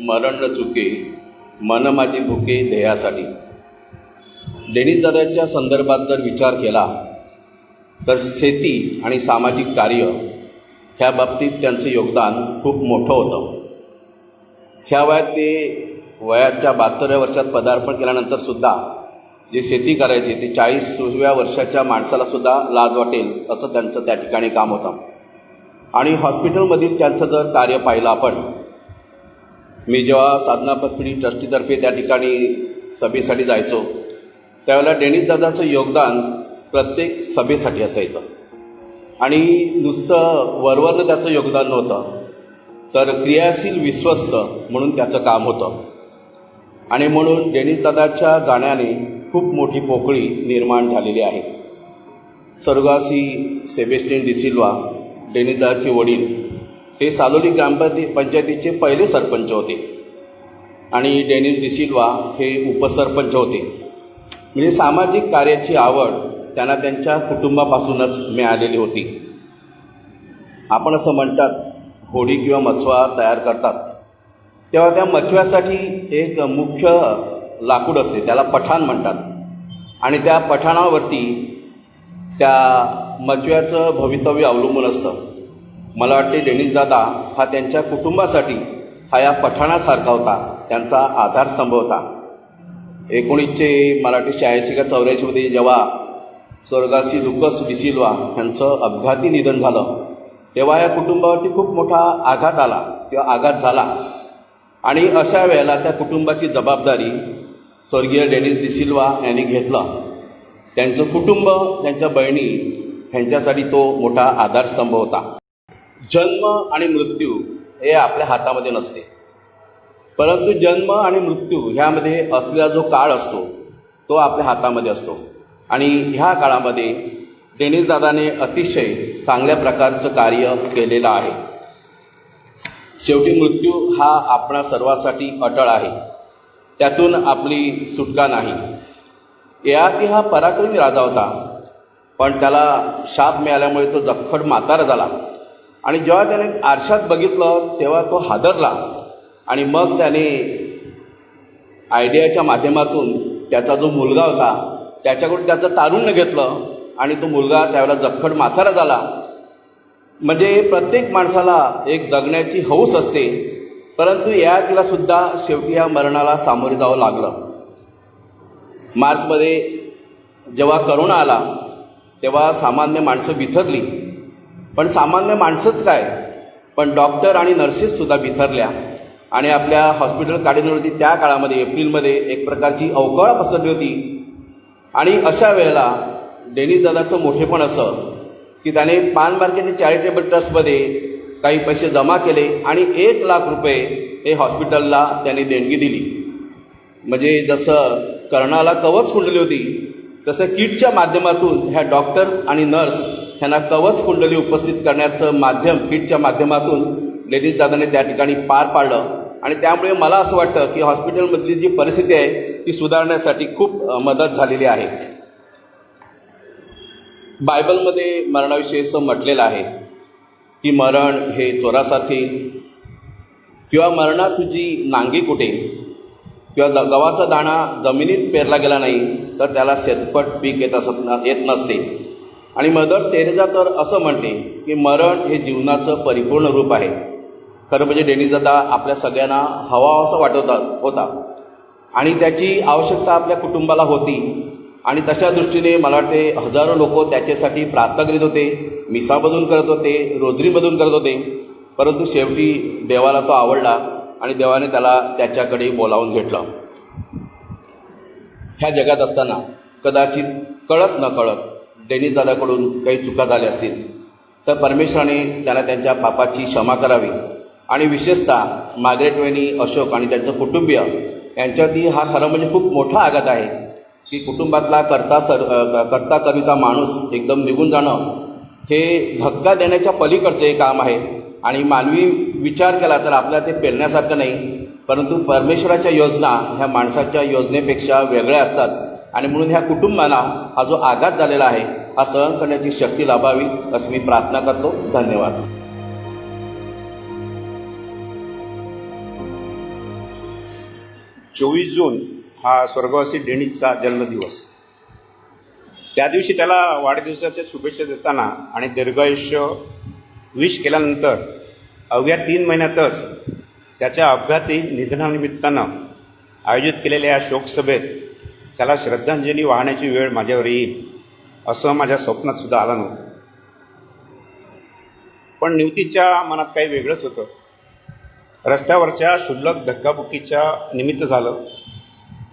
मरण न चुके मन माझे भुके ध्येयासाठी. डेनिस दादाच्या संदर्भात जर विचार केला तर शेती आणि सामाजिक कार्य ह्या बाबतीत त्यांचं योगदान खूप मोठं होतं. ह्या वयात ते वयाच्या 72व्या वर्षात पदार्पण केल्यानंतरसुद्धा जे शेती करायचे ते 40व्या वर्षाच्या माणसालासुद्धा लाज वाटेल असं त्यांचं त्या ठिकाणी काम होतं. आणि हॉस्पिटलमधील त्यांचं जर कार्य पाहिलं आपण, मी जेव्हा साधना पत्नी ट्रस्टीतर्फे त्या ठिकाणी सभेसाठी जायचो त्यावेळेला डेनिस दादाचं योगदान प्रत्येक सभेसाठी असायचं. आणि नुसतं वरवरनं त्याचं योगदान नव्हतं, तर क्रियाशील विश्वस्त म्हणून त्याचं काम होतं. आणि म्हणून डेनिस दादाच्या गाण्याने खूप मोठी पोकळी निर्माण झालेली आहे. स्वर्गवासी सेबेस्टियन डिसिल्वा, डेनिस दादाचे वडील, हे सालोली ग्रामपंचायतीचे पहिले सरपंच होते आणि डेनिस डिसिल्वा हे उपसरपंच होते. म्हणजे सामाजिक कार्याची आवड त्यांना त्यांच्या कुटुंबापासूनच मिळालेली होती. आपण असं म्हणतात, होडी किंवा मचवा तयार करतात तेव्हा त्या मचव्यासाठी एक मुख्य लाकूड असते, त्याला पठाण म्हणतात. आणि त्या पठाणावरती त्या मचव्याचं भवितव्य अवलंबून असतं. मला वाटते डेनिस दादा हा त्यांच्या कुटुंबासाठी हा या पठाणासारखा होता, त्यांचा आधारस्तंभ होता. 1986 का 84मध्ये जेव्हा स्वर्गवासी लुकस डिसिल्वा यांचं अपघाती निधन झालं तेव्हा या कुटुंबावरती खूप मोठा आघात आला किंवा आघात झाला. आणि अशा वेळेला त्या कुटुंबाची जबाबदारी स्वर्गीय डेनिस डिसिल्वा यांनी घेतलं. त्यांचं कुटुंब, त्यांच्या बहिणी ह्यांच्यासाठी तो मोठा आधारस्तंभ होता. जन्म आणि मृत्यू हे आपल्या हातामध्ये नसते, परंतु जन्म आणि मृत्यू ह्यामध्ये असलेला जो काळ असतो तो आपल्या हातामध्ये असतो. आणि ह्या काळामध्ये डेनिस दादाने अतिशय चांगल्या प्रकारचं कार्य केलेलं आहे. शेवटी मृत्यू हा आपणा सर्वांसाठी अटळ आहे, त्यातून आपली सुटका नाही. ययाती हा पराक्रमी राजा होता, पण त्याला शाप मिळाल्यामुळे तो जखड म्हातारा झाला. आणि जेव्हा त्याने आरशात बघितलं तेव्हा तो हादरला. आणि मग त्याने आयडियाच्या माध्यमातून त्याचा जो मुलगा होता त्याच्याकडून त्याचं तारुण्य घेतलं आणि तो मुलगा त्यावेळेला जखड म्हातारा झाला. म्हणजे प्रत्येक माणसाला एक जगण्याची हौस असते, परंतु ययातीला सुद्धा शेवटी या मरणाला सामोरे जावं लागलं. मार्चमध्ये जेव्हा करोना आला तेव्हा सामान्य माणसं बिथरली. पण सामान्य माणसंच काय, पण डॉक्टर आणि नर्सेससुद्धा बिथरल्या. आणि आपल्या हॉस्पिटल काढण्यावरती त्या काळामध्ये एप्रिलमध्ये एक प्रकारची अवकाळा पसरली होती. आणि अशा वेळेला डेनिस दादाचं मोठेपण असं की त्याने पान मार्केट चॅरिटेबल ट्रस्टमध्ये काही पैसे जमा केले आणि 1 लाख रुपये हे हॉस्पिटलला त्याने देणगी दिली. म्हणजे जसं कर्णाला कवच कुंडली होती तसं किटच्या माध्यमातून ह्या डॉक्टर्स आणि नर्स ह्यांना कवच कुंडली उपस्थित करण्याचं माध्यम किटच्या माध्यमातून डेनिस दादाने त्या ठिकाणी पार पाडलं. आणि त्यामुळे मला असं वाटतं की हॉस्पिटलमधली जी परिस्थिती आहे ती सुधारण्यासाठी खूप मदत झालेली आहे. बायबलमध्ये मरणाविषयी असं म्हटलेलं आहे की मरण हे चोरासारखे, किंवा मरणा तुझी नांगी कुठे, किंवा गव्हाचा दाणा जमिनीत पेरला गेला नाही तर त्याला शेतपट पीक येत नसते. आणि मदर तेरेसा तर असं म्हणते की मरण हे जीवनाचं परिपूर्ण रूप आहे. खरं म्हणजे डेनिस दादा आपल्या सगळ्यांना हवा असं वाटत होता आणि त्याची आवश्यकता आपल्या कुटुंबाला होती. आणि तशा दृष्टीने मला वाटते हजारो लोक त्याच्यासाठी प्रार्थना करीत होते, मिसामधून करत होते, रोजरीमधून करत होते. परंतु शेवटी देवाला तो आवडला आणि देवाने त्याला त्याच्याकडे बोलावून घेतलं. ह्या जगात असताना कदाचित कळत न कळत डेनिस दादाकडून काही चुका झाल्या असतील तर परमेश्वराने त्यांना त्यांच्या पापाची क्षमा करावी. आणि विशेषतः मार्गरेट वहिनी, अशोक आणि त्यांचं कुटुंबीय यांच्यावरती हा खरं म्हणजे खूप मोठा आघात आहे की कुटुंबातला करता कविता माणूस एकदम निघून जाणं हे धक्का देण्याच्या पलीकडचं हे काम आहे. आणि मानवी विचार केला तर आपल्याला ते पेलण्यासारखं नाही, परंतु परमेश्वराच्या योजना ह्या माणसाच्या योजनेपेक्षा वेगळ्या असतात. आणि म्हणून ह्या कुटुंबाला हा जो आघात झालेला आहे हा सहन करण्याची शक्ती लाभावी अशी मी प्रार्थना करतो. धन्यवाद. 24 जून हा स्वर्गवासी डेनिसचा जन्मदिवस. त्या दिवशी त्याला वाढदिवसाच्या शुभेच्छा देताना आणि दीर्घायुष्य विश केल्यानंतर अवघ्या 3 महिन्यातच त्याच्या अपघाती निधनानिमित्तानं आयोजित केलेल्या या शोकसभेत त्याला श्रद्धांजली वाहण्याची वेळ माझ्यावर येईल असं माझ्या स्वप्नात सुद्धा आलं नव्हतं. पण निवतीच्या मनात काही वेगळंच होतं. रस्त्यावरच्या क्षुल्लक धक्काबुक्कीच्या निमित्त झालं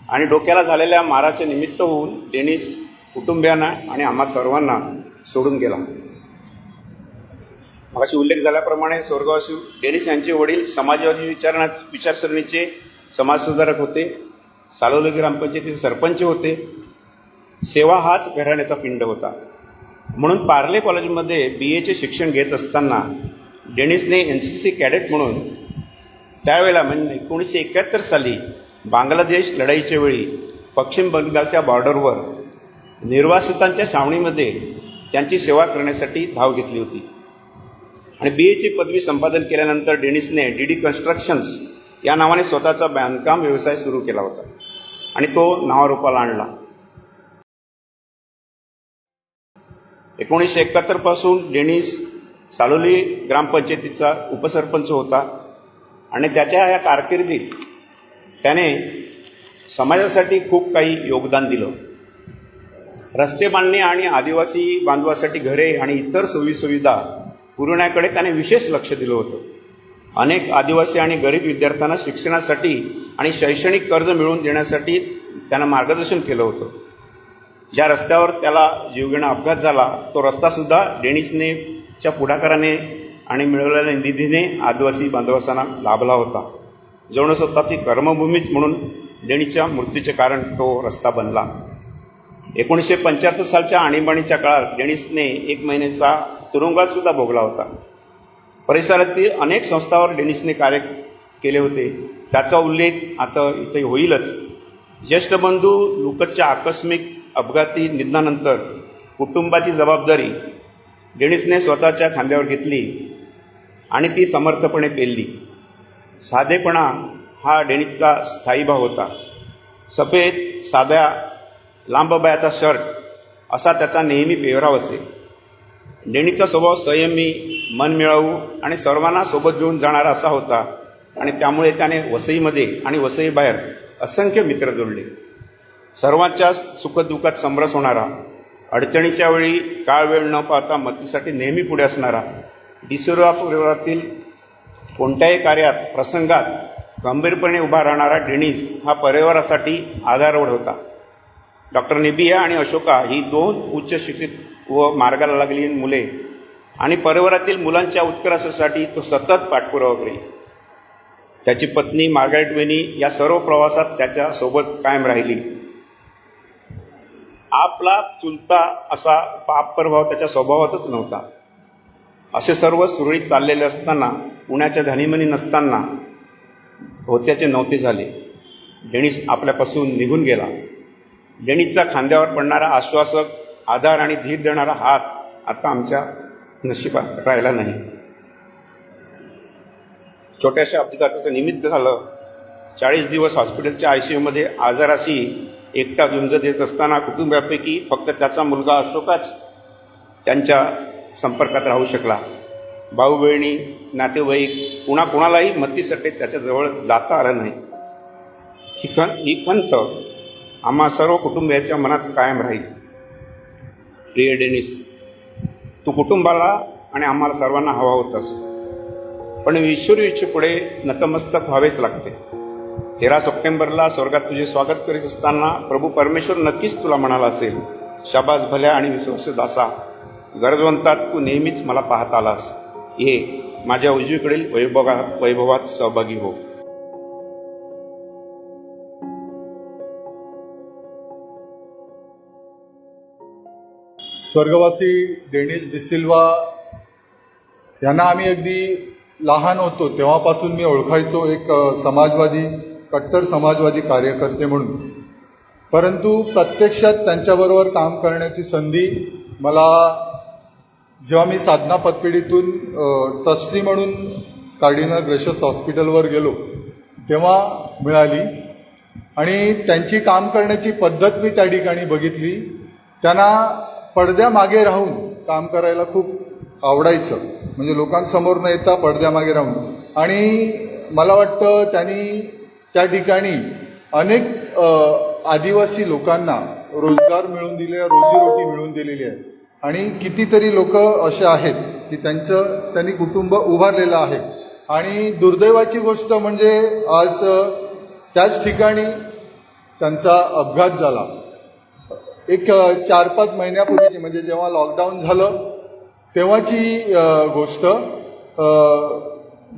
आणि डोक्याला झालेल्या माराचे निमित्त होऊन डेनिस कुटुंबियांना आणि आम्हा सर्वांना सोडून गेला. मगाशी उल्लेख झाल्याप्रमाणे स्वर्गवासी डेनिस यांचे वडील समाजवादी विचारसरणीचे समाजसुधारक होते, सालोली ग्रामपंचायतीचे सरपंच होते. सेवा हाच घराण्याचा पिंड होता. म्हणून पार्ले कॉलेजमध्ये BAचे शिक्षण घेत असताना डेनिसने NCC कॅडेट म्हणून त्यावेळेला म्हणजे 1971 साली बांगलादेश लढाईच्या वेळी पश्चिम बंगालच्या बॉर्डरवर निर्वासितांच्या छावणीमध्ये त्यांची सेवा करण्यासाठी धाव घेतली होती. आणि BAची पदवी संपादन केल्यानंतर डेनिसने DD कन्स्ट्रक्शन्स या नावाने स्वतःचा बांधकाम व्यवसाय सुरू केला होता आणि तो नावारूपाला आणला. 1971 पासून डेनिस सालोली ग्रामपंचायतीचा उपसरपंच होता आणि त्याच्या या कारकिर्दीत त्याने समाजासाठी खूप काही योगदान दिलं. रस्ते बांधणे आणि आदिवासी बांधवासाठी घरे आणि इतर सोयीसुविधा पुरवण्याकडे त्याने विशेष लक्ष दिलं होतं. अनेक आदिवासी आणि गरीब विद्यार्थ्यांना शिक्षणासाठी आणि शैक्षणिक कर्ज मिळवून देण्यासाठी त्यानं मार्गदर्शन केलं होतं. ज्या रस्त्यावर त्याला जीवघेणा अपघात झाला तो रस्तासुद्धा डेनिसने च्या पुढाकाराने आणि मिळवलेल्या निधीने आदिवासी बांधवांना लाभला होता. जणू स्वतःची कर्मभूमीच म्हणून डेनिसच्या मृत्यूचे कारण तो रस्ता बनला. 1975 सालच्या आणीबाणीच्या काळात डेनिसने 1 महिन्याचा तुरुंगात सुद्धा भोगला होता. परिसरातील अनेक संस्थांवर डेनिसने कार्य केले होते. त्याचा उल्लेख आता इथे होईलच. ज्येष्ठ बंधू लुकसच्या आकस्मिक अपघाती निधनानंतर कुटुंबाची जबाबदारी डेनिसने स्वतःच्या खांद्यावर घेतली आणि ती समर्थपणे पेलली. साधेपणा हा डेनिसचा स्थायी भाव होता. सफेद साध्या लांब बायाचा शर्ट असा त्याचा नेहमी पेहराव असे. डेनिसचा स्वभाव संयमी, मनमिळावू आणि सर्वांना सोबत घेऊन जाणारा असा होता आणि त्यामुळे त्याने वसईमध्ये आणि वसईबाहेर असंख्य मित्र जोडले. सर्वांच्या सुखदुःखात समरस होणारा, अडचणीच्या वेळी काळ वेळ न पाहता मदतीसाठी नेहमी पुढे असणारा, डिसोरा परिवारातील कोणत्याही कार्यात प्रसंगात गंभीरपणे उभा राहणारा डेनिस हा परिवारासाठी आधारवड होता. डॉक्टर निबिया आणि अशोका ही 2 उच्च शिक्षित व मार्गाला लागलेली मुले आणि परिवारातील मुलांच्या उत्कर्षासाठी तो सतत पाठपुरावा करी. त्याची पत्नी मार्गारेट वेनी या सर्व प्रवासात त्याच्या सोबत कायम राहिली. आपला चुलता असा पापप्रभाव त्याच्या स्वभावातच नव्हता. असे सर्व सुरळीत चाललेले असताना पुण्याच्या धनीमनी नसताना होत्याचे नव्हते झाले. डेनिस आपल्यापासून निघून गेला. डेनिसच्या खांद्यावर पडणारा आश्वासक, आधार आणि धीर देणारा हात आता आमच्या नशिबात राहिला नाही. छोट्याशा अपघाताचं निमित्त झालं. 40 दिवस हॉस्पिटलच्या ICUमध्ये आजाराशी एकटा झुंज देत असताना कुटुंबापैकी फक्त त्याचा मुलगा अशोकाच त्यांच्या संपर्कात राहू शकला. भाऊ बहिणी, नातेवाईक कुणालाही मतीसाठी त्याच्याजवळ जाता आलं नाही. ही खंत आम्हा सर्व कुटुंबियांच्या मनात कायम राहील. प्रिय डेनिस, तू कुटुंबाला आणि आम्हाला सर्वांना हवा होतास, पण ईश्वरी इच्छेपुढे नतमस्तक व्हावेच लागते. 13 सप्टेंबरला स्वर्गात तुझे स्वागत करीत असताना प्रभू परमेश्वर नक्कीच तुला म्हणाला असेल, शाबास भल्या आणि विश्वासू दासा, गरजवंतात तू नेहमीच मला पाहत आलास. ये माझ्या उजवीकडील वैभवात सहभागी हो. स्वर्गवासी डेनिस डिसिल्वा यांना आम्ही अगदी लहान होतो तेव्हापासून मी ओळखायचो एक कट्टर समाजवादी कार्यकर्ते म्हणून. परंतु प्रत्यक्षात त्यांच्याबरोबर काम करण्याची संधी मला जेव्हा मी साधना पतपेढीतून ट्रस्टी म्हणून कार्डिनल ग्रेशियस हॉस्पिटलवर गेलो तेव्हा मिळाली. आणि त्यांची काम करण्याची पद्धत मी त्या ठिकाणी बघितली. त्यांना पडद्यामागे राहून काम करायला खूप आवडायचं, म्हणजे लोकांसमोर न येता पडद्यामागे राहून. आणि मला वाटतं त्यांनी त्या ठिकाणी अनेक आदिवासी लोकांना रोजगार मिळवून दिले, रोजीरोटी मिळवून दिलेली आहे. आणि कितीतरी लोक असे आहेत की त्यांनी कुटुंब उभारलेलं आहे. आणि दुर्दैवाची गोष्ट म्हणजे आज त्याच ठिकाणी त्यांचा अपघात झाला. एक 4-5 महिन्यापूर्वीची, म्हणजे जेव्हा लॉकडाऊन झालं तेव्हाची गोष्ट.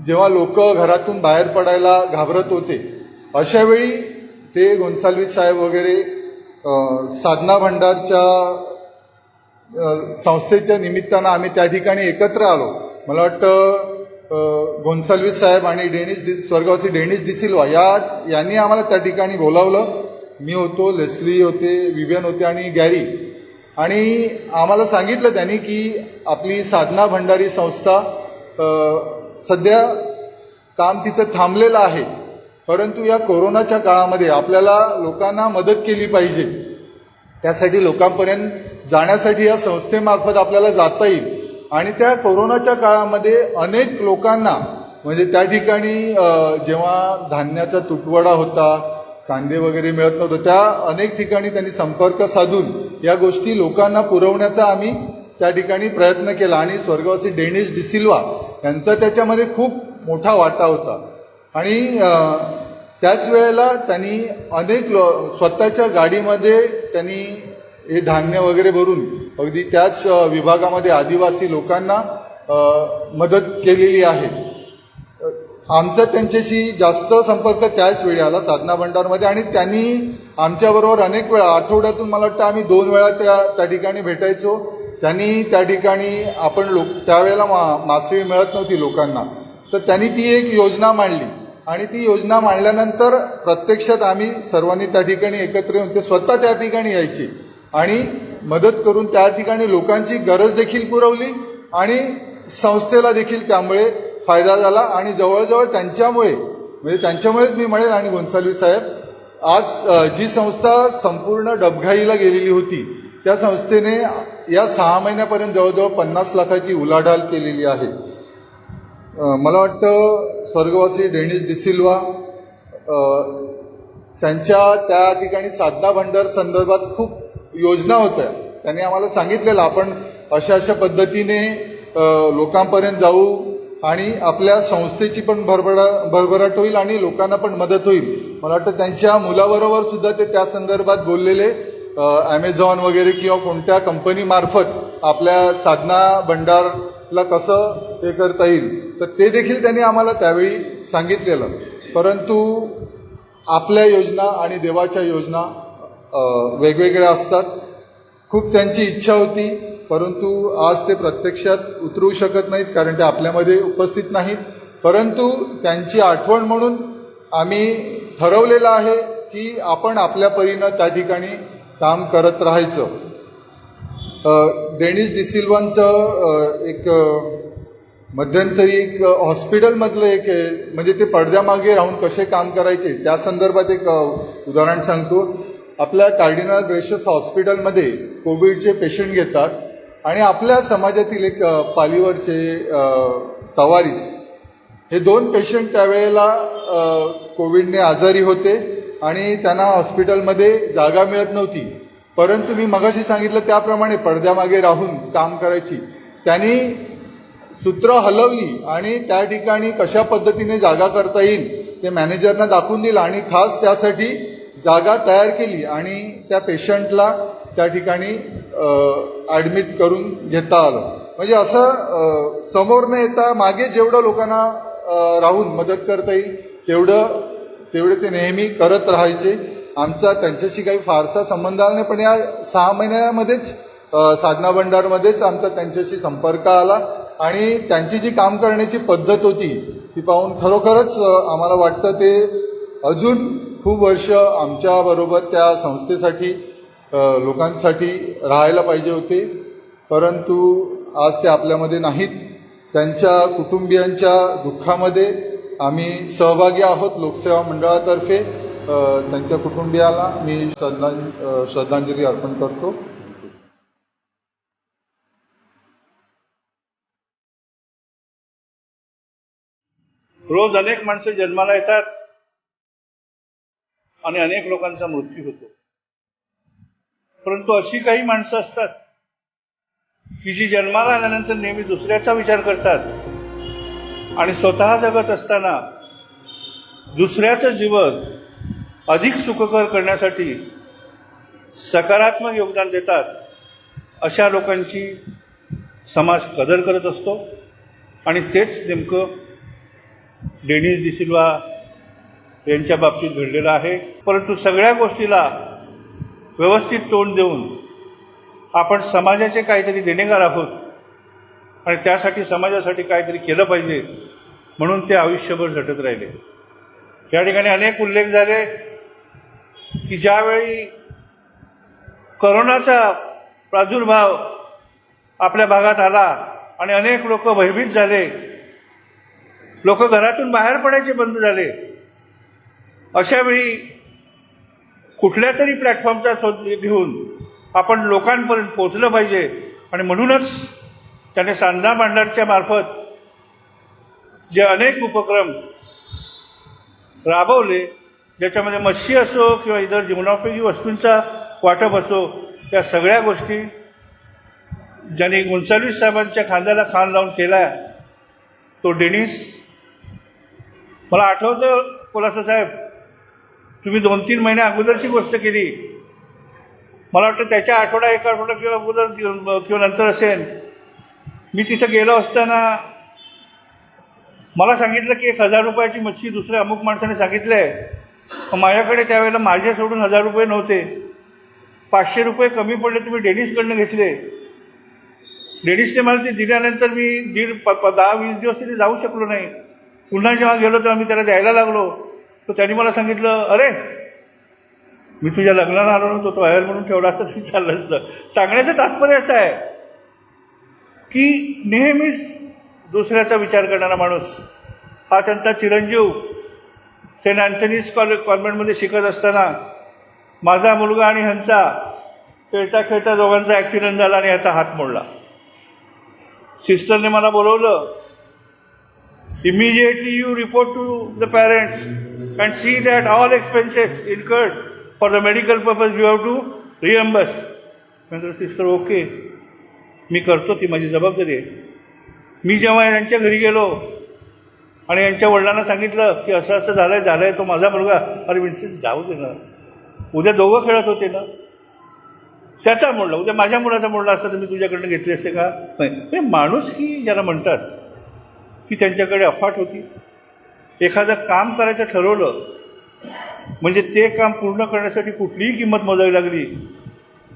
जेव्हा लोक घरातून बाहेर पडायला घाबरत होते, अशावेळी ते गोन्साल्विस साहेब वगैरे साधना भंडारच्या संस्थेच्या निमित्तानं आम्ही त्या ठिकाणी एकत्र आलो. मला वाटतं गोन्साल्विस साहेब आणि स्वर्गवासी डेनिस डिसिल्वा यांनी आम्हाला त्या ठिकाणी बोलावलं. मी होतो, लेस्ली होते, विवियन होते आणि गॅरी. आणि आम्हाला सांगितलं त्यांनी की आपली साधना भंडारी संस्था सध्या काम तिचं थांबलेलं आहे, परंतु या कोरोनाच्या काळामध्ये आपल्याला लोकांना मदत केली पाहिजे. त्यासाठी लोकांपर्यंत जाण्यासाठी या संस्थेमार्फत आपल्याला जाता येईल. आणि त्या कोरोनाच्या काळामध्ये अनेक लोकांना, म्हणजे त्या ठिकाणी जेव्हा धान्याचा तुटवडा होता, कांदे वगैरे मिळत नव्हतं, त्या अनेक ठिकाणी त्यांनी संपर्क साधून या गोष्टी लोकांना पुरवण्याचा आम्ही त्या ठिकाणी प्रयत्न केला. आणि स्वर्गवासी डेनिस डिसिल्वा यांचा त्याच्यामध्ये खूप मोठा वाटा होता. आणि त्याच वेळेला त्यांनी अनेक स्वतःच्या गाडीमध्ये त्यांनी हे धान्य वगैरे भरून अगदी त्याच विभागामध्ये आदिवासी लोकांना मदत केलेली आहे. आमचा त्यांच्याशी जास्त संपर्क त्याच वेळी आला साधना भंडारमध्ये. आणि त्यांनी आमच्याबरोबर अनेक वेळा, आठवड्यातून मला वाटतं आम्ही 2 वेळा त्या ठिकाणी भेटायचो. त्यांनी त्या ठिकाणी त्यावेळेला मासळी मिळत नव्हती लोकांना, तर त्यांनी ती एक योजना मांडली. आणि ती योजना मांडल्यानंतर प्रत्यक्षात आम्ही सर्वांनी त्या ठिकाणी एकत्र येऊन ते स्वतः त्या ठिकाणी यायचे आणि मदत करून त्या ठिकाणी लोकांची गरज देखील पुरवली आणि संस्थेला देखील त्यामुळे फायदा झाला. आणि जवळजवळ त्यांच्यामुळेच मी म्हणेन, आणि गोन्साल्विस साहेब आज जी संस्था संपूर्ण डबघाईला गेलेली होती, त्या संस्थेने या 6 महिन्यापर्यंत जवळजवळ 50 लाखाची उलाढाल केलेली आहे. मला वाटतं स्वर्गवासी डेनिस डिसिल्वा त्यांच्या त्या ठिकाणी साधना भंडार संदर्भात खूप योजना होत्या. त्यांनी आम्हाला सांगितलेलं आपण अशा पद्धतीने लोकांपर्यंत जाऊ आणि आपल्या संस्थेची पण भरभराट होईल आणि लोकांना पण मदत होईल. मला वाटतं त्यांच्या मुलाबरोबर सुद्धा ते त्या संदर्भात बोललेले. ॲमेझॉन वगैरे किंवा कोणत्या कंपनीमार्फत आपल्या साधना भंडारला कसं हे करता येईल, तर ते देखील त्यांनी आम्हाला त्यावेळी सांगितलेलं. परंतु आपल्या योजना आणि देवाच्या योजना वेगवेगळ्या असतात. खूप त्यांची इच्छा होती, परंतु आज ते प्रत्यक्षात उतरू शकत नाहीत, कारण ते आपल्यामध्ये उपस्थित नाहीत. परंतु त्यांची आठवण म्हणून आम्ही ठरवलेलं आहे की आपण आपल्या परीनं त्या ठिकाणी काम करत राहायचं. डेनिस डिसिल्वांचं एक मध्यंतरी एक हॉस्पिटलमधलं एक म्हणजे ते पडद्यामागे राहून कसे काम करायचे त्या संदर्भात एक उदाहरण सांगतो. आपल्या कार्डिनल ग्रेशियस हॉस्पिटलमध्ये कोविडचे पेशंट घेतात आणि आपल्या समाजातील एक पालीवरचे तवारीस हे 2 पेशंट त्यावेळेला कोविडने आजारी होते आणि त्यांना हॉस्पिटलमध्ये जागा मिळत नव्हती. परंतु मी मगाशी सांगितलं त्याप्रमाणे पडद्यामागे राहून काम करायची. त्यांनी सूत्र हलवली आणि त्या ठिकाणी कशा पद्धतीने जागा करता येईल ते मॅनेजरना दाखवून दिलं आणि खास त्यासाठी जागा तयार केली आणि त्या पेशंटला त्या ठिकाणी ॲडमिट करून घेता आलं. म्हणजे असं समोर न येता मागे जेवढं लोकांना राहून मदत करता येईल तेवढे ते नेहमी करत राहायचे. आमचा त्यांच्याशी काही फारसा संबंध आला नाही, पण या 6 महिन्यामध्येच साधना भंडारमध्येच आमचा त्यांच्याशी संपर्क आला आणि त्यांची जी काम करण्याची पद्धत होती ती पाहून खरोखरच आम्हाला वाटतं ते अजून खूप वर्ष आमच्याबरोबर त्या संस्थेसाठी लोकांसाठी राहायला पाहिजे होते. परंतु आज ते आपल्यामध्ये नाहीत. त्यांच्या कुटुंबियांच्या दुःखामध्ये आम्ही सहभागी आहोत लोकसेवा मंडळातर्फे त्यांच्या कुटुंबियाला मी श्रद्धांजली अर्पण करतो. रोज अनेक माणसं जन्माला येतात आणि अनेक लोकांचा मृत्यू होतो. परंतु अशी काही माणसं असतात की जी जन्माला आल्यानंतर नेहमी दुसऱ्याचा विचार करतात आणि स्वतः जगत असताना दुसऱ्याचं जीवन अधिक सुखकर करण्यासाठी सकारात्मक योगदान देतात. अशा लोकांची समाज कदर करत असतो आणि तेच नेमकं डेनिस डिसिल्वा यांच्या बाबतीत घडलेलं आहे. परंतु सगळ्या गोष्टीला व्यवस्थित तोंड देऊन आपण समाजाचे काहीतरी देणेगार आहोत आणि त्यासाठी समाजासाठी काहीतरी केलं पाहिजे म्हणून ते आयुष्यभर झटत राहिले. या ठिकाणी अनेक उल्लेख झाले की ज्यावेळी करोनाचा प्रादुर्भाव आपल्या भागात आला आणि अनेक लोक भयभीत झाले, लोक घरातून बाहेर पडायचे बंद झाले, अशावेळी कुठल्या तरी प्लॅटफॉर्मचा शोध घेऊन आपण लोकांपर्यंत पोहोचलं पाहिजे आणि म्हणूनच त्याने सांधा भांडारच्या मार्फत जे अनेक उपक्रम राबवले, ज्याच्यामध्ये मच्छी असो किंवा इतर जीवनोपयोगी वस्तूंचा वाटप असो, त्या सगळ्या गोष्टी ज्यांनी गोन्साल्विस साहेबांच्या खांद्याला खांदा लावून केला तो डेनिस. मला आठवतं कोलासो साहेब, तुम्ही 2-3 महिन्या अगोदरची गोष्ट केली. मला वाटतं त्याच्या एक आठवडा किंवा अगोदर किंवा नंतर असेल, मी तिथं गेलो असताना मला सांगितलं की 1000 रुपयाची मच्छी दुसऱ्या अमुक माणसाने सांगितलं आहे. माझ्याकडे त्यावेळेला माझे सोडून 1000 रुपये नव्हते. 500 रुपये कमी पडले, तुम्ही डेनिसकडनं घेतले. डेनिसने मला ते दिल्यानंतर मी 10-20 दिवस तिथे जाऊ शकलो नाही. पुन्हा जेव्हा गेलो तेव्हा मी त्याला द्यायला लागलो, तर त्यांनी मला सांगितलं, अरे मी तुझ्या लग्नाला आलो नव्हतो, तो बाहेर म्हणून ठेवला असतं तरी चाललं असतं. सांगण्याचं तात्पर्य असं आहे की नेहमीच दुसऱ्याचा विचार करणारा माणूस हा त्यांचा चिरंजीव सेंट अँथनीज कॉन्व्हेंटमध्ये शिकत असताना माझा मुलगा आणि ह्यांचा खेळता खेळता दोघांचा ॲक्सिडेंट झाला आणि ह्याचा हात मोडला. सिस्टरने मला बोलवलं, immediately you report to the parents and see that all expenses incurred for the medical purpose you have to reimburse. म्हणजे सिस्टर ओके, मी करतो, ती माझी जबाबदारी आहे. मी जेव्हा यांच्या घरी गेलो आणि यांच्या वडिलांना सांगितलं की असं असं झालंय, तो माझा मुलगा, अरे विन्सेंट जाऊ दे ना, उद्या दोघं खेळत होते ना, त्याचा मोडला, उद्या माझ्या मुलाचा मोडला असता तर मी तुझ्याकडनं घेतली असते का? नाही. ते माणूस की ज्याला म्हणतात की त्यांच्याकडे अफाट होती. एखादं काम करायचं ठरवलं म्हणजे ते काम पूर्ण करण्यासाठी कुठलीही किंमत मोजावी लागली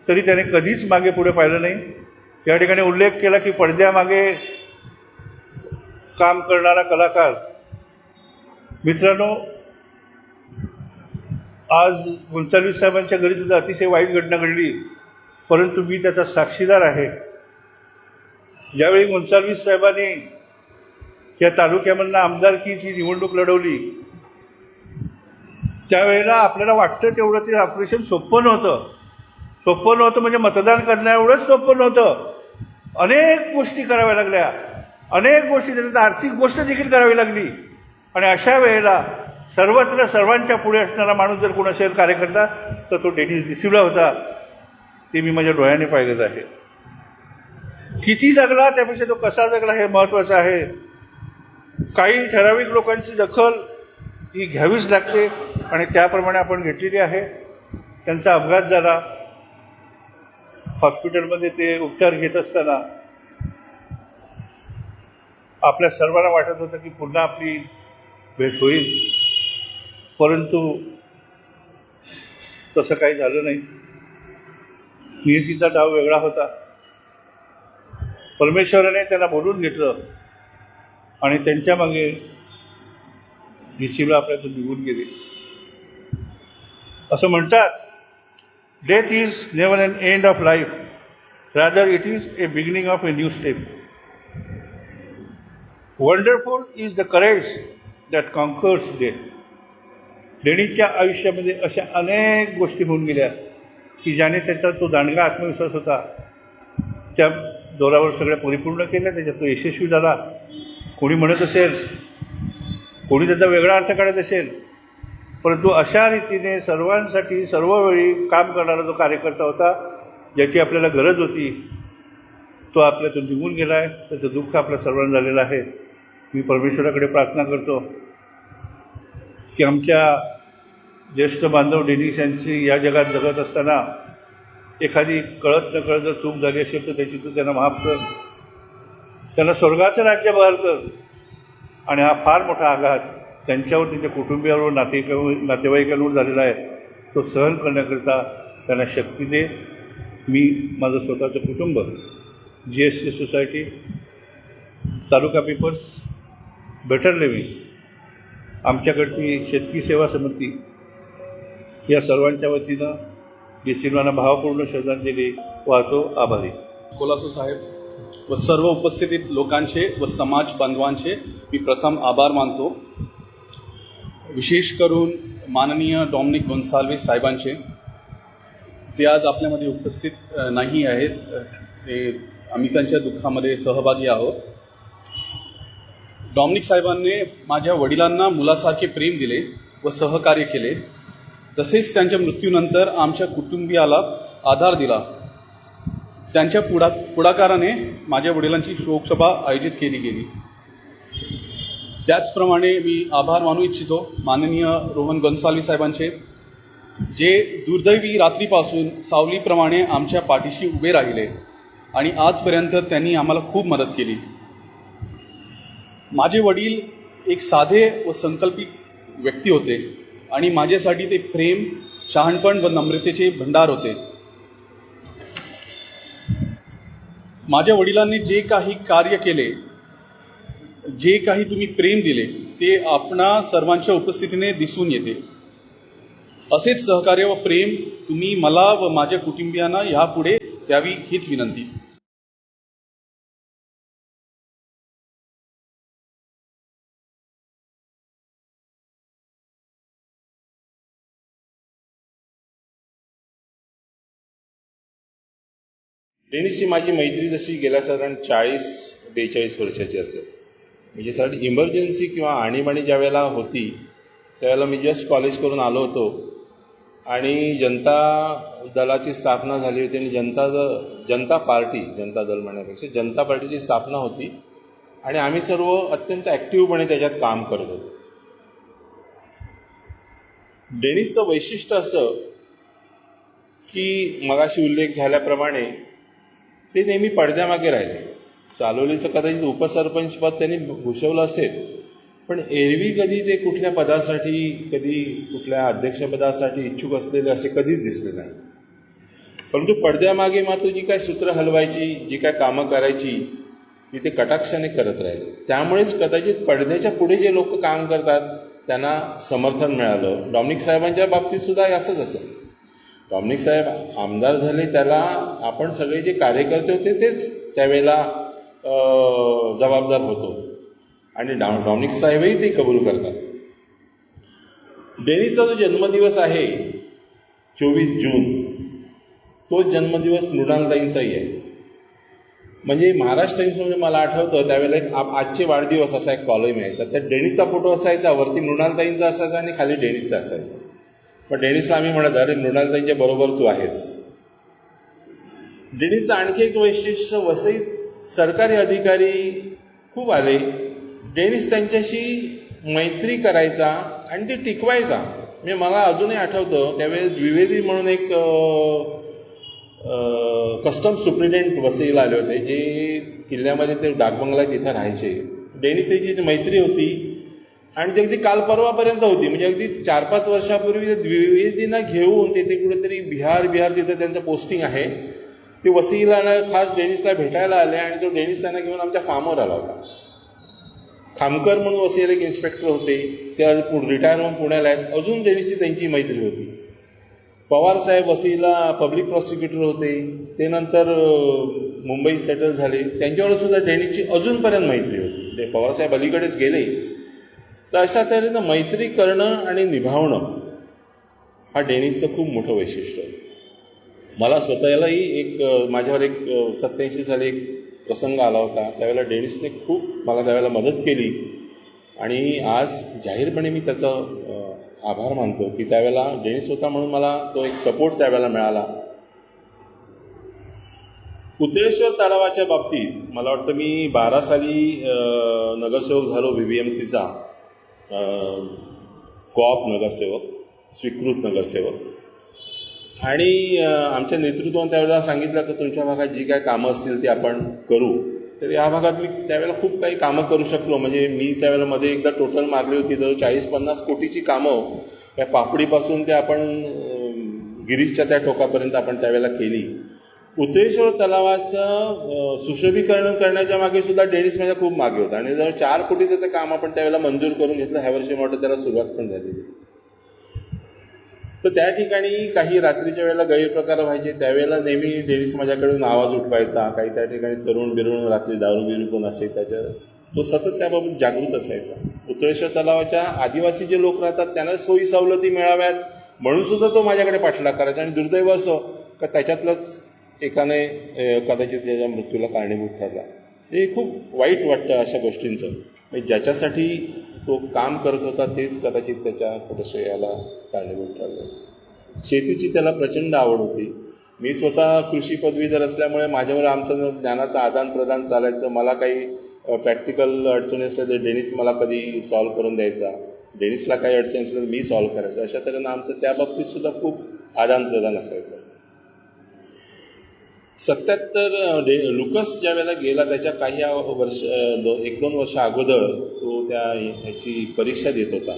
तरी त्याने कधीच मागे पुढे पाहिलं नाही. या ठिकाणी उल्लेख केला की पडद्यामागे काम करणारा कलाकार. मित्रांनो, आज गोन्साल्विस साहेबांच्या घरी सुद्धा अतिशय वाईट घटना घडली, परंतु मी त्याचा साक्षीदार आहे. ज्यावेळी गोन्साल्विस साहेबांनी या तालुक्यामधनं आमदारकीची निवडणूक लढवली त्यावेळेला आपल्याला वाटतं तेवढं ते ऑपरेशन सोपं नव्हतं म्हणजे मतदान करणं एवढंच सोपं नव्हतं. अनेक गोष्टी कराव्या लागल्या, अनेक गोष्टी, त्याच्यात आर्थिक गोष्ट देखील करावी लागली. आणि अशा वेळेला सर्वत्र सर्वांच्या पुढे असणारा माणूस जर कोण असेल कार्यकर्ता तर तो डेनिस डिसिल्वा होता. ते मी माझ्या डोळ्याने पाहिलेलं आहे. किती जगला त्यापेक्षा तो कसा जगला हे महत्त्वाचं आहे. काही ठराविक लोकांची दखल ही घ्यावीच लागते आणि त्याप्रमाणे आपण घेतलेली आहे. त्यांचा अपघात झाला, हॉस्पिटलमध्ये ते उपचार घेत असताना आपल्या सर्वांना वाटत होतं की पुन्हा आपली भेट होईल, परंतु तसं काही झालं नाही. नियतीचा डाव वेगळा होता. परमेश्वराने त्यांना बोलून घेतलं आणि त्यांच्या मागे डिसिल्वा आपल्यातून निघून गेले. असं म्हणतात, death is never an end of life, rather it is a beginning of a new step. Wonderful is the courage that conquers death. डेनिसच्या आयुष्यामध्ये अशा अनेक गोष्टी होऊन गेल्या की ज्याने त्याचा तो दांडगा आत्मविश्वास होता त्या जोरावर सगळ्या परिपूर्ण केल्या, त्याच्यात तो यशस्वी झाला. कोणी म्हणत असेल, कोणी त्याचा वेगळा अर्थ काढत असेल, परंतु अशा रीतीने सर्वांसाठी सर्व वेळी काम करणारा जो कार्यकर्ता होता ज्याची आपल्याला गरज होती, तो आपल्यातून निघून गेला आहे. त्याचं दुःख आपल्या सर्वांना झालेलं आहे. मी परमेश्वराकडे प्रार्थना करतो की आमच्या ज्येष्ठ बांधव डेनिस यांची या जगात जगत असताना एखादी कळत न कळत जर चूक झाली असेल तर त्याची तू त्यांना माफ कर, त्यांना स्वर्गाचं राज्य बहाल कर. आणि हा फार मोठा आघात त्यांच्यावर, त्यांच्या कुटुंबियावर, नातेवाईकांवर झालेला आहे. तो सहन करण्याकरिता त्यांना शक्ती दे. मी माझं स्वतःचं कुटुंब, GST सोसायटी, तालुका पेपर्स, बेटर लेवी, आमच्याकडची शेतकी सेवा समिती या सर्वांच्या वतीनं देसिल्वांना भावपूर्ण श्रद्धांजली वाहतो. आभारी. कोलासो साहेब व सर्व उपस्थित लोकांचे व समाज बांधवांचे मी प्रथम आभार मानतो. विशेष करून माननीय डॉमिनिक गोन्साल्विस साहेबांचे. ते आज आपल्यामध्ये उपस्थित नाही आहेत. आम्ही त्यांच्या दुःखामध्ये सहभागी आहोत. डॉमिनिक साहेबांनी माझ्या वडिलांना मुलासारखे प्रेम दिले व सहकार्य केले. तसेच त्यांच्या मृत्यूनंतर आमच्या कुटुंबियाला आधार दिला. त्यांच्या पुढाकाराने माझ्या वडिलांची शोकसभा आयोजित केली गेली. त्याचप्रमाणे मी आभार मानू इच्छितो माननीय रोहन गोन्साल्विस साहेबांचे, जे दुर्दैवी रात्रीपासून सावलीप्रमाणे आमच्या पाठीशी उभे राहिले आणि आजपर्यंत त्यांनी आम्हाला खूप मदत केली. माझे वडील एक साधे व संकल्पित व्यक्ती होते आणि माझ्यासाठी ते प्रेम, शहाणपण व नम्रतेचे भंडार होते. माझ्या वडिलांनी जे काही कार्य केले, जे काही तुम्ही प्रेम दिले, ते आपणा सर्वांच्या उपस्थितीने दिसून येते. असेच सहकार्य व प्रेम तुम्ही मला व माझ्या कुटुंबियांना यापुढे द्यावी हीच विनंती. डेनिसची माझी मैत्री जशी गेल्या साधारण 40-42 वर्षाची असेल. म्हणजे साधारण इमर्जन्सी किंवा आणीबाणी ज्या वेळेला होती त्यावेळेला मी जस्ट कॉलेज करून आलो होतो आणि जनता दलाची स्थापना झाली होती आणि जनता पार्टी, जनता दल म्हणण्यापेक्षा जनता पार्टीची स्थापना होती आणि आम्ही सर्व अत्यंत ॲक्टिव्हपणे त्याच्यात काम करत होतो. डेनिसचं वैशिष्ट्य असं की मगाशी उल्लेख झाल्याप्रमाणे ते नेहमी पडद्यामागे राहिले. सालोलीचं कदाचित उपसरपंच पद त्यांनी भूषवलं असेल, पण एरवी कधी ते कुठल्या पदासाठी, कधी कुठल्या अध्यक्षपदासाठी इच्छुक असलेले असे कधीच दिसले नाही. परंतु पडद्यामागे मात्र जी काय सूत्र हलवायची, जी काय कामं करायची ती ते कटाक्षाने करत राहिले. त्यामुळेच कदाचित पडद्याच्या पुढे जे लोक काम करतात त्यांना समर्थन मिळालं. डॉमिनिक साहेबांच्या बाबतीत सुद्धा असंच असेल. डॉमिनिक साहेब आमदार झाले, त्याला आपण सगळे जे कार्यकर्ते होते तेच त्यावेळेला जबाबदार होतो आणि डॉमिनिक साहेबही ते कबूल करतात. डेनिसचा जो जन्मदिवस आहे 24 जून, तो जन्मदिवस मृणालताईंचाही आहे. म्हणजे महाराष्ट्र टाइम्समध्ये मला आठवतं त्यावेळेला एक आजचे वाढदिवस असा एक कॉलम यायचा. त्यात डेनिसचा फोटो असायचा, वरती मृणालताईंचा असायचा आणि खाली डेनिसचा असायचा. पण डेनिसला आम्ही म्हणत, अरे मृणालताईंच्या बरोबर तू आहेस. डेनिसचं आणखी एक वैशिष्ट्य, वसईत सरकारी अधिकारी खूप आले. डेनिस त्यांच्याशी मैत्री करायचा आणि ती टिकवायचा. म्हणजे मला अजूनही आठवतं त्यावेळेस द्विवेदी म्हणून एक कस्टम्स सुप्रिटेंडेंट वसईला आले होते, जे किल्ल्यामध्ये ते डाकबंगला तिथं राहायचे. डेनिस त्याची मैत्री होती आणि ते अगदी काल परवापर्यंत होती. म्हणजे अगदी 4-5 वर्षापूर्वी द्विवेदींना घेऊन तिथे कुठेतरी बिहार तिथं त्यांचं पोस्टिंग आहे, ते वसईला खास डेनिसला भेटायला आले आणि तो डेनिस त्यांना घेऊन आमच्या फार्मवर आला होता. खामकर म्हणून वसईला एक इन्स्पेक्टर होते, ते आज रिटायर होऊन पुण्याला आहेत. अजून डेनिसची त्यांची मैत्री होती. पवारसाहेब वसईला पब्लिक प्रॉसिक्युटर होते, ते नंतर मुंबईत सेटल झाले. त्यांच्यावर सुद्धा डेनिसची अजूनपर्यंत मैत्री होती. ते पवारसाहेब अलीकडेच गेले, तर अशा तऱ्हेनं मैत्री करणं आणि निभावणं हा डेनिसचं खूप मोठं वैशिष्ट्य आहे. मला स्वतःलाही माझ्यावर 87 साली एक प्रसंग आला होता. त्यावेळेला डेनिसने खूप मला त्यावेळेला मदत केली आणि आज जाहीरपणे मी त्याचा आभार मानतो की त्यावेळेला डेनिस होता म्हणून मला तो एक सपोर्ट त्यावेळेला मिळाला. पुतळेश्वर तलावाच्या बाबतीत मला वाटतं मी 12 साली नगरसेवक झालो, VVMCचा कोऑप नगरसेवक, स्वीकृत नगरसेवक. आणि आमच्या नेतृत्वाने त्यावेळेला सांगितलं की तुमच्या भागात जी काय कामं असतील ती आपण करू. तर या भागात मी त्यावेळेला खूप काही कामं करू शकलो. म्हणजे मी त्यावेळेला मध्ये एकदा टोटल मारली होती तर 40-50 कोटीची कामं त्या पापडीपासून ते आपण गिरीशच्या त्या टोकापर्यंत आपण त्यावेळेला केली. पुतळेश्वर तलावाचं सुशोभीकरण करण्याच्या मागे सुद्धा डेनिस माझ्या खूप मागे होता आणि जवळ 4 कोटीचं ते काम आपण त्यावेळेला मंजूर करून घेतलं. ह्या वर्षी मोठं त्याला सुरुवात पण झालेली. तर त्या ठिकाणी काही रात्रीच्या वेळेला गैरप्रकार व्हायचे. त्यावेळेला नेहमी डेनिस माझ्याकडून आवाज उठवायचा. काही त्या ठिकाणी तरुण बिरुण रात्री दारू बिरू पण असे तो सतत त्याबाबत जागृत असायचा. पुतळेश्वर तलावाच्या आदिवासी जे लोक राहतात त्यांना सोयी सवलती मिळाव्यात म्हणून सुद्धा तो माझ्याकडे पाठलाग करायचा. आणि दुर्दैव असं का त्याच्यातलंच एकाने कदाचित त्याच्या मृत्यूला कारणीभूत ठरला. हे खूप वाईट वाटतं अशा गोष्टींचं. म्हणजे ज्याच्यासाठी तो काम करत होता तेच कदाचित त्याच्या थोडंसं याला कारणीभूत ठरलं. शेतीची त्याला प्रचंड आवड होती. मी स्वतः कृषी पदवीधर असल्यामुळे माझ्यावर आमचं ज्ञानाचं आदान प्रदान चालायचं. मला काही प्रॅक्टिकल अडचणी असल्या तर डेनिस मला कधी सॉल्व्ह करून द्यायचा, डेनिसला काही अडचणी असल्या तर मी सॉल्व्ह करायचं. अशा तऱ्हेनं आमचं त्या बाबतीत सुद्धा खूप आदान प्रदान असायचं. 77 लुकस ज्या वेळेला गेला त्याच्या काही वर्ष 1-2 वर्ष अगोदर तो ह्याची परीक्षा देत होता,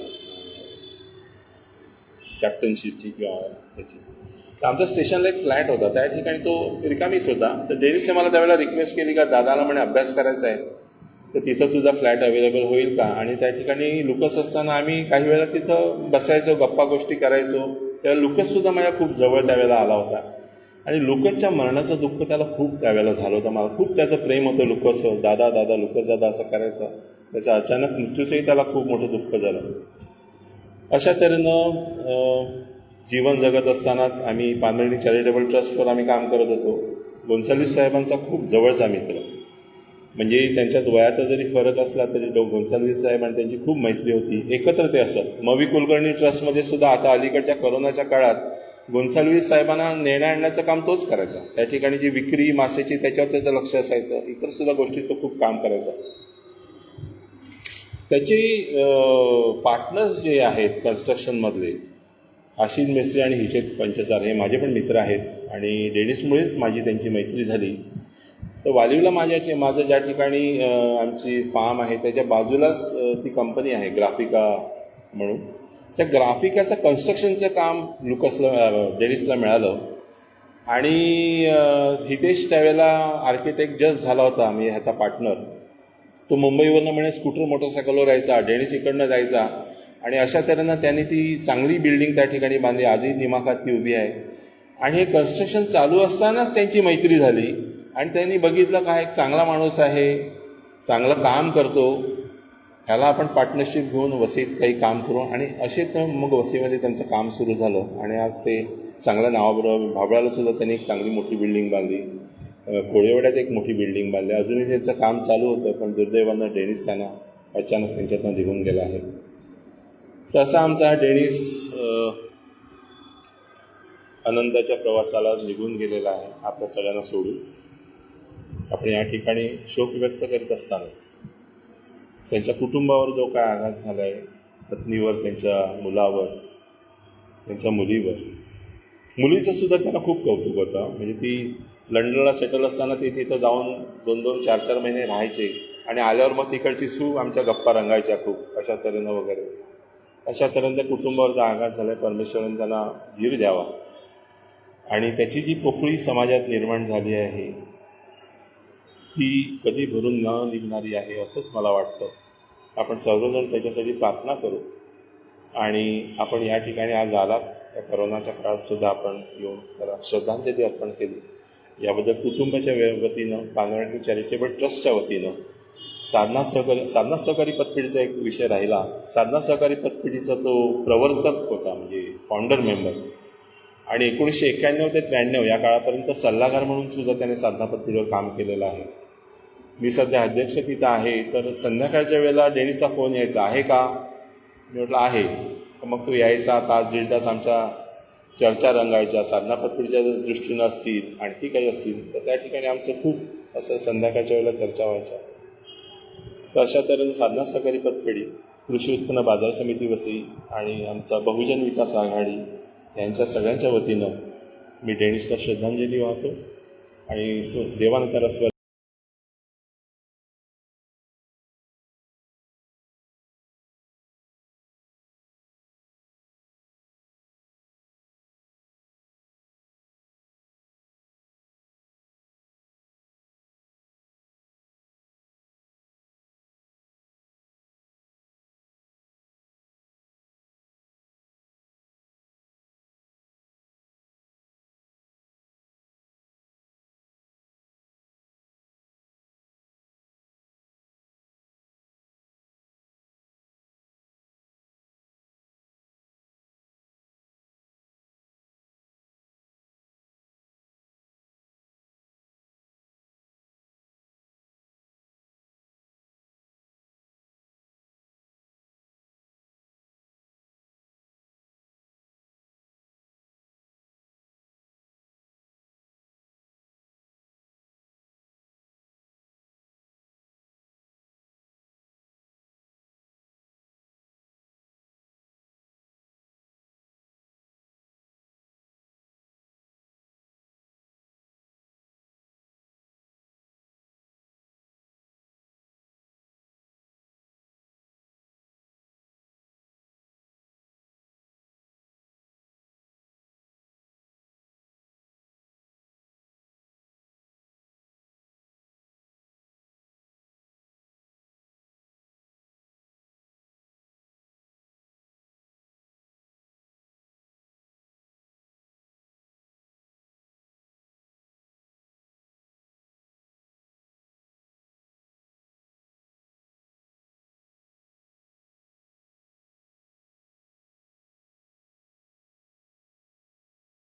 कॅप्टनशिपची किंवा ह्याची. तर आमचा स्टेशनला एक फ्लॅट होता, त्या ठिकाणी तो रिकामीच होता. तर डेनिसने मला त्यावेळेला रिक्वेस्ट केली का दादाला म्हणे अभ्यास करायचा आहे तर तिथं तुझा फ्लॅट अवेलेबल होईल का. आणि त्या ठिकाणी लुकस असताना आम्ही काही वेळा तिथं बसायचो, गप्पा गोष्टी करायचो. त्या लुकससुद्धा माझ्या खूप जवळ त्यावेळेला आला होता. आणि लुकसच्या मरणाचं दुःख त्याला खूप त्यावेळेला झालं होतं. मला खूप त्याचं प्रेम होतं लुकसवर. दादा दादा लुकस दादा असं करायचं. त्याच्या अचानक मृत्यूचंही त्याला खूप मोठं दुःख झालं. अशा तऱ्हेनं जीवन जगत असतानाच आम्ही पांढरणी चॅरिटेबल ट्रस्टवर आम्ही काम करत होतो. गोन्साल्विस साहेबांचा खूप जवळचा मित्र. म्हणजे त्यांच्यात वयाचा जरी फरक असला तरी गोन्साल्विस साहेब आणि त्यांची खूप मैत्री होती. एकत्र ते असत. मवी कुलकर्णी ट्रस्टमध्ये सुद्धा आता अलीकडच्या कोरोनाच्या काळात गोन्साल्विस साहेबांना नेण्या आणण्याचं काम तोच करायचा. त्या ठिकाणी जी विक्री मासेची त्याच्यावर त्याचं लक्ष असायचं. इतर सुद्धा गोष्टीत तो खूप काम करायचा. त्याचे पार्टनर्स जे आहेत कन्स्ट्रक्शनमधले आशिष मेस्त्री आणि हिचेत पंचसार हे माझे पण मित्र आहेत. आणि डेनिसमुळेच माझी त्यांची मैत्री झाली. तर वालीवला माझं ज्या ठिकाणी आमची फार्म आहे त्याच्या बाजूलाच ती कंपनी आहे ग्राफिका म्हणून. त्या ग्राफिकाचं कन्स्ट्रक्शनचं काम डेनिसला मिळालं. आणि हितेश त्यावेळेला आर्किटेक्ट जस्ट झाला होता, मी ह्याचा पार्टनर. तो मुंबईवरनं म्हणे स्कूटर मोटरसायकलवर यायचा, डेनिस इकडनं जायचा. आणि अशा तऱ्हेनं त्यांनी ती चांगली बिल्डिंग त्या ठिकाणी बांधली. आजही दिमाखात ती उभी आहे. आणि हे कन्स्ट्रक्शन चालू असतानाच त्यांची मैत्री झाली. आणि त्यांनी बघितलं का एक चांगला माणूस आहे, चांगलं काम करतो, ह्याला आपण पार्टनरशिप घेऊन वसईत काही काम करू. आणि असेच मग वसईमध्ये त्यांचं काम सुरू झालं. आणि आज ते चांगल्या नावाबरोबर भाबळाला सुद्धा त्यांनी एक चांगली मोठी बिल्डिंग बांधली. कोळेवाड्यात एक मोठी बिल्डिंग बांधली. अजूनही त्यांचं काम चालू होतं. पण दुर्दैवानं डेनिस त्यांना अचानक त्यांच्यातनं निघून गेला आहे. तसा आमचा हा डेनिस आनंदाच्या प्रवासाला निघून गेलेला आहे आपल्या सगळ्यांना सोडून. आपण या ठिकाणी शोक व्यक्त करीत असतानाच त्यांच्या कुटुंबावर जो काय आघात झाला आहे, पत्नीवर, त्यांच्या मुलावर, त्यांच्या मुलीचं सुद्धा त्यांना खूप कौतुक होतं. म्हणजे ती लंडनला सेटल असताना ते तिथं जाऊन 2-2, 4-4 महिने राहायचे. आणि आल्यावर मग तिकडची सूप आमच्या गप्पा रंगायच्या खूप अशा तऱ्हेनं वगैरे. अशा तऱ्हेनं त्या कुटुंबावर जो आघात झाला आहे परमेश्वराने त्यांना धीर द्यावा. आणि त्याची जी पोकळी समाजात निर्माण झाली आहे ती कधी भरून न निघणारी आहे असंच मला वाटतं. आपण सर्वजण त्याच्यासाठी प्रार्थना करू. आणि आपण या ठिकाणी आज आलात या करोनाच्या काळात सुद्धा आपण येऊन त्याला श्रद्धांजली अर्पण केली. याबद्दल कुटुंबाच्या वतीनं, पांढरणी चॅरिटेबल ट्रस्टच्या वतीनं साधना सहकारी पतपेढीचा एक विषय राहिला. साधना सहकारी पतपेढीचा तो प्रवर्तक होता, म्हणजे फाउंडर मेंबर, आणि 1991 ते 93 या काळापर्यंत सल्लागार म्हणून सुद्धा त्याने साधना पतपेढीवर काम केलेलं आहे. मी सध्या अध्यक्ष तिथं आहे, तर संध्याकाळच्या वेळेला डेनिसचा फोन यायचा, आहे का? मी म्हटलं आहे. मग तो यायचा, तास दीड तास आमच्या चर्चा रंगायच्या, साधना पतपेढीच्या दृष्टीनं असतील, आणखी काही असतील, तर त्या ठिकाणी आमचं खूप असं संध्याकाळच्या वेळेला चर्चा व्हायच्या. तर अशा तऱ्हेने साधना सहकारी पतपेढी, कृषी उत्पन्न बाजार समिती वसई आणि आमचा बहुजन विकास आघाडी यांच्या सगळ्यांच्या वतीनं मी डेनिसला श्रद्धांजली वाहतो आणि देवानं त्याला